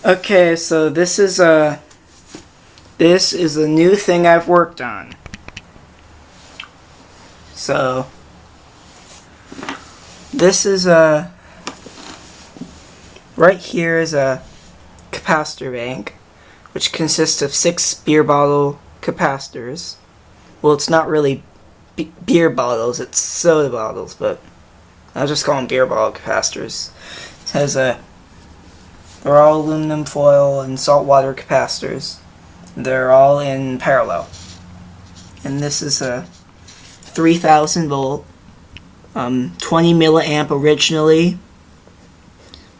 Okay, so this is a new thing I've worked on. So this is right here is a capacitor bank, which consists of 6 beer bottle capacitors. Well, it's not really beer bottles, it's soda bottles, but I'll just call them beer bottle capacitors. It has they're all aluminum foil and saltwater capacitors. They're all in parallel. And this is a 3000 volt, 20 milliamp originally,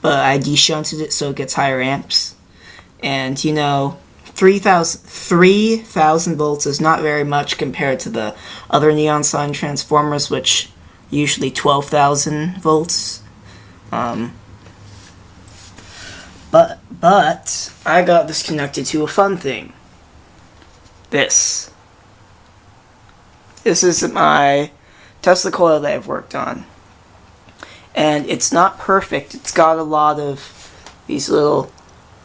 but I deshunted it so it gets higher amps. And you know, 3000 volts is not very much compared to the other neon sign transformers, which usually 12,000 volts. But I got this connected to a fun thing. This is my Tesla coil that I've worked on. And it's not perfect. It's got a lot of these little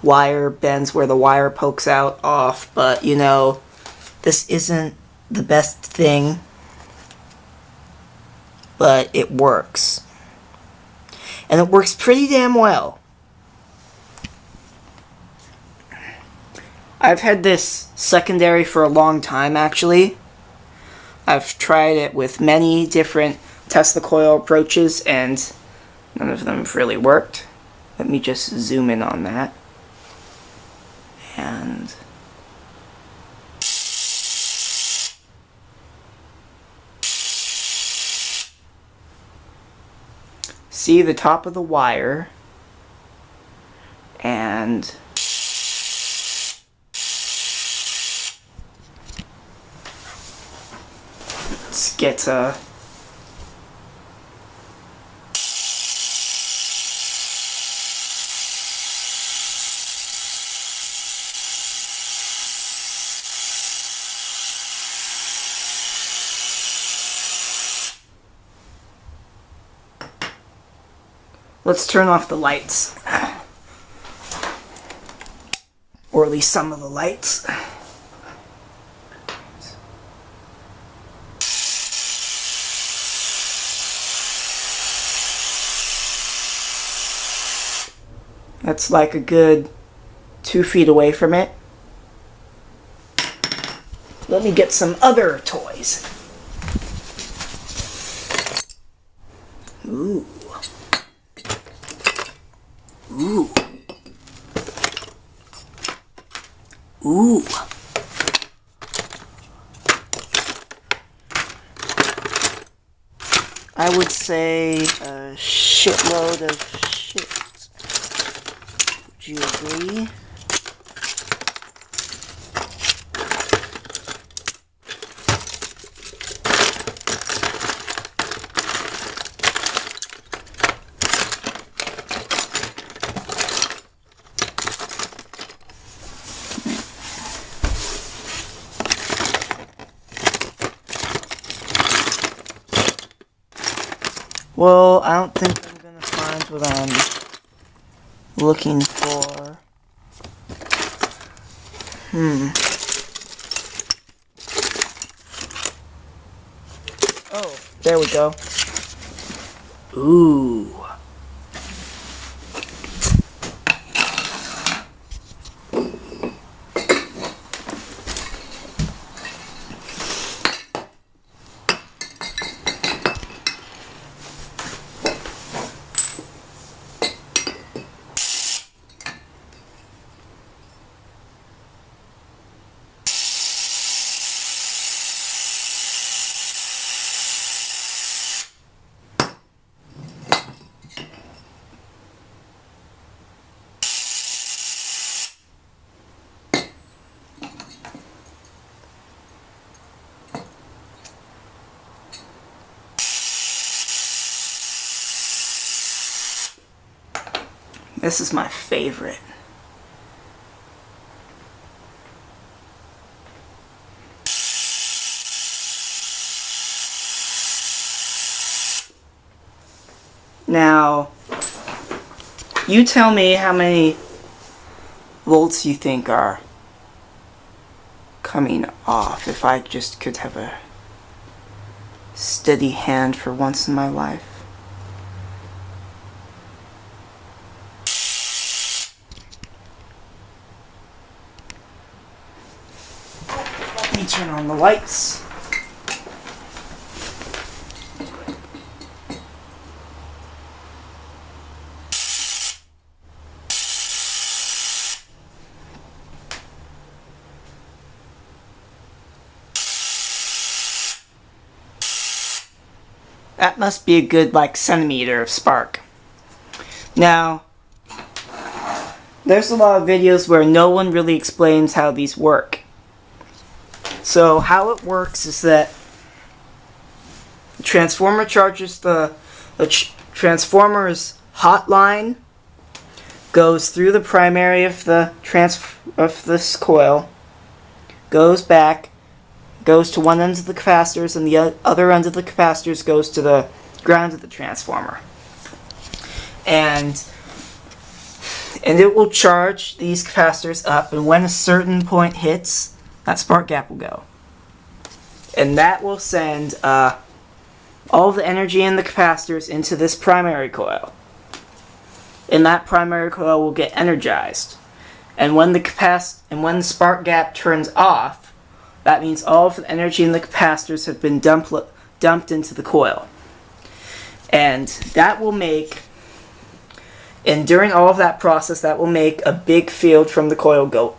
wire bends where the wire pokes out off, but you know, this isn't the best thing, but it works. And it works pretty damn well. I've had this secondary for a long time, actually. I've tried it with many different Tesla coil approaches, and none of them have really worked. Let me just zoom in on that. And see the top of the wire, and let's get let's turn off the lights. Or at least some of the lights. That's like a good 2 feet away from it. Let me get some other toys. Ooh. Ooh. Ooh. I would say a shitload of shit. Would you agree? Well, I don't think I'm gonna find what I'm looking for. Oh, there we go. Ooh. This is my favorite. Now, you tell me how many bolts you think are coming off if I just could have a steady hand for once in my life. Let me turn on the lights. That must be a good, like, centimeter of spark. Now, there's a lot of videos where no one really explains how these work. So, how it works is that the transformer charges the transformer's hot line, goes through the primary of this coil, goes back, goes to one end of the capacitors, and the other end of the capacitors goes to the ground of the transformer. And it will charge these capacitors up, and when a certain point hits, that spark gap will go. And that will send all the energy in the capacitors into this primary coil. And that primary coil will get energized. And when the spark gap turns off, that means all of the energy in the capacitors have been dumped into the coil. And that will make, and during all of that process, that will make a big field from the coil go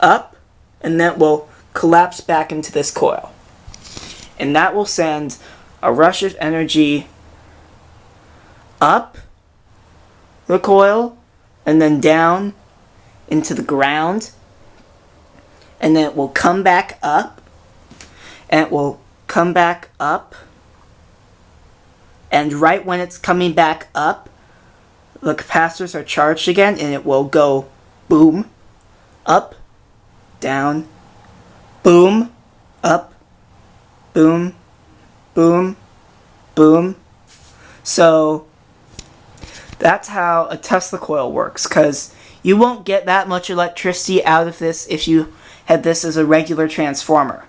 up, and that will collapse back into this coil. And that will send a rush of energy up the coil, and then down into the ground, and then it will come back up, and it will come back up, and right when it's coming back up, the capacitors are charged again, and it will go boom, up, down, boom, up, boom, boom, boom. So that's how a Tesla coil works, because you won't get that much electricity out of this if you had this as a regular transformer.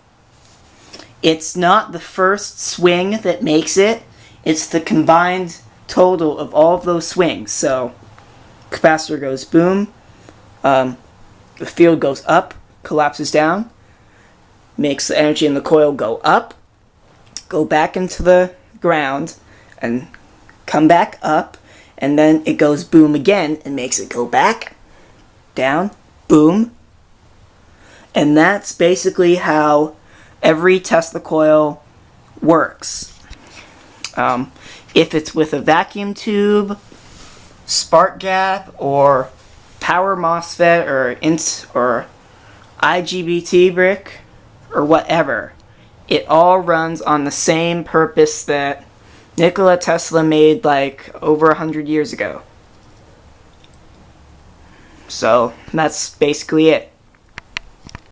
It's not the first swing that makes it, it's the combined total of all of those swings. So, capacitor goes boom, the field goes up, collapses down, makes the energy in the coil go up, go back into the ground, and come back up, and then it goes boom again and makes it go back, down, boom. And that's basically how every Tesla coil works. If it's with a vacuum tube, spark gap, or power MOSFET, or IGBT brick, or whatever, it all runs on the same purpose that Nikola Tesla made like over 100 years ago. So that's basically it.